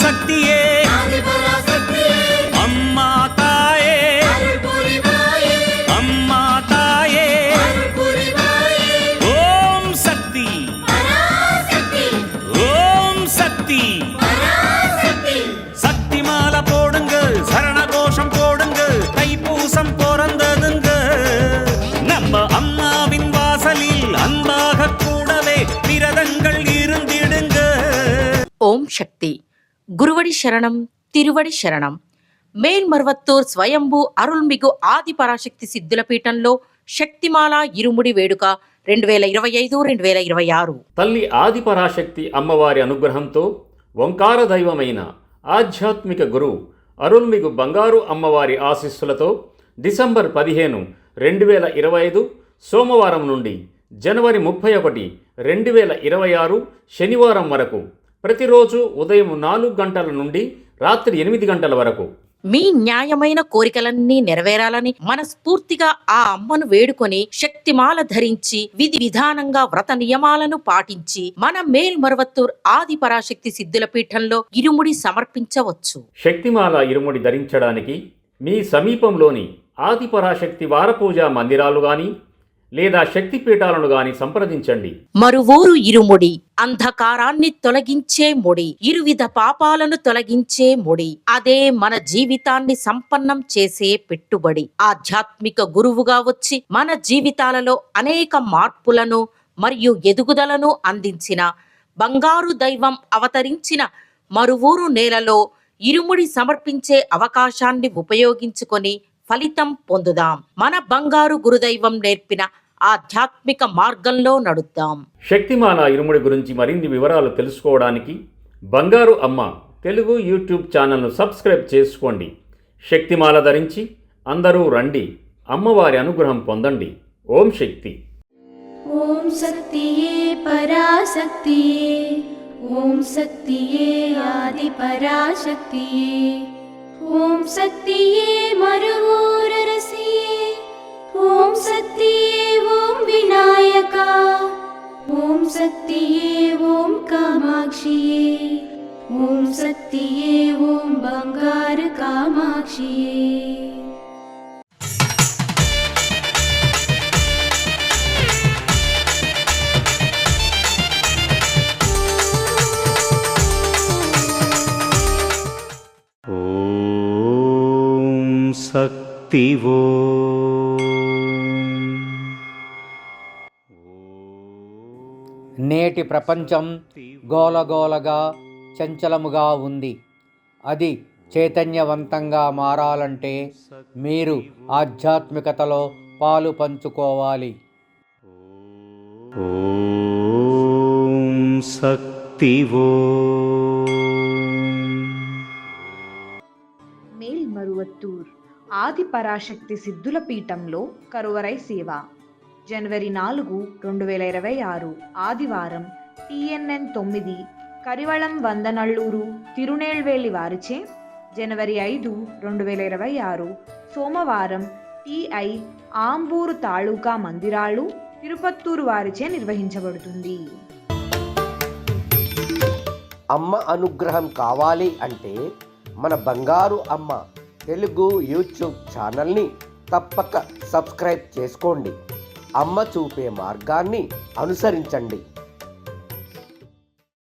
சக்தியே அம்மா தாயே அம்மா தாயே ஓம் சக்தி ஓம் சக்தி சக்தி மாலை போடுங்க சரண கோஷம் போடுங்க தைப்பூசம் பிறந்ததுங்க நம்ம அம்மாவின் வாசலில் அன்பாக கூடவே விரதங்கள் இருந்திடுங்க. ஓம் சக்தி. குருவடி சரணம், తిరువడి శరణం. మేల్మర్వత్తూర్ స్వయంభూ అరుల్మిగు ఆది పరాశక్తి సిద్ధుల పీఠంలో శక్తిమాల ఇరుముడి వేడుక 2025-2026. తల్లి ఆది పరాశక్తి అమ్మవారి అనుగ్రహంతో ఓంకార దైవమైన ఆధ్యాత్మిక గురు అరుల్మిగు బంగారు అమ్మవారి ఆశీస్సులతో డిసెంబర్ 15, 2025 సోమవారం నుండి జనవరి 31, 2026 శనివారం వరకు ప్రతిరోజు ఉదయం 4 గంటల నుండి రాత్రి 8 గంటల వరకు మీ న్యాయమైన కోరికలన్నీ నెరవేరాలని మనస్ఫూర్తిగా ఆ అమ్మను వేడుకొని శక్తిమాల ధరించి విధి విధానంగా వ్రత నియమాలను పాటించి మన మేల్మర్వత్తూర్ ఆది పరాశక్తి సిద్ధుల పీఠంలో ఇరుముడి సమర్పించవచ్చు. శక్తిమాల ఇరుముడి ధరించడానికి మీ సమీపంలోని ఆది పరాశక్తి వారపూజా మందిరాలు గాని లేదా శక్తిపీఠాలను గాని సంప్రదించండి. మరువూరు ఇరుముడి అంధకారాన్ని తొలగించే ముడి, ఇరువిధ పాపాలను తొలగించే ముడి, అదే మన జీవితాన్ని సంపన్నం చేసే పెట్టుబడి. ఆధ్యాత్మిక గురువుగా వచ్చి మన జీవితాలలో అనేక మార్పులను మరియు ఎదుగుదలను అందించిన బంగారు దైవం అవతరించిన మరువూరు నేలలో ఇరుముడి సమర్పించే అవకాశాన్ని ఉపయోగించుకొని ఫలితం పొందుదాం. మన బంగారు గురుదైవం నేర్పిన ఆధ్యాత్మిక మార్గంలో నడుద్దాం. శక్తిమాల ఇరుముడి గురించి మరిన్ని వివరాలు తెలుసుకోవడానికి బంగారు అమ్మ తెలుగు యూట్యూబ్ ఛానల్ను సబ్స్క్రైబ్ చేసుకోండి. శక్తిమాల ధరించి అందరూ రండి, అమ్మవారి అనుగ్రహం పొందండి. ఓం శక్తి. ఓం శక్తియే పరాశక్తియే, ఓం శక్తియే ఆది పరాశక్తియే, ఓం శక్తియే మరువూరరసియే, ఓం శక్తియే ఓం వినాయక, ఓం శక్తియే ఓం కామాక్షియే, ఓం శక్తియే ఓం బంగారు కామాక్షియే. శక్తివో నేటి ప్రపంచం గోలగోలగా చంచలముగా ఉంది. అది చైతన్యవంతంగా మారాలంటే మీరు ఆధ్యాత్మికతలో పాలు పంచుకోవాలి. ఓం శక్తివో. మేల్మరువత్తూర్ ఆది పరాశక్తి సిద్ధుల పీఠంలో కరువరై సేవ జనవరి 4, 2026 ఆదివారం TNN 9 కరివళం వందనల్లూరు తిరునేల్వేలి వారిచే, జనవరి 5, 2026 సోమవారం TI ఆంబూరు తాలూకా మందిరాలు తిరుపత్తూరు వారిచే నిర్వహించబడుతుంది. అమ్మ అనుగ్రహం కావాలి అంటే మన బంగారు అమ్మ తెలుగు యూట్యూబ్ ఛానల్ని తప్పక సబ్స్క్రైబ్ చేసుకోండి. అమ్మ చూపే మార్గాన్ని అనుసరించండి.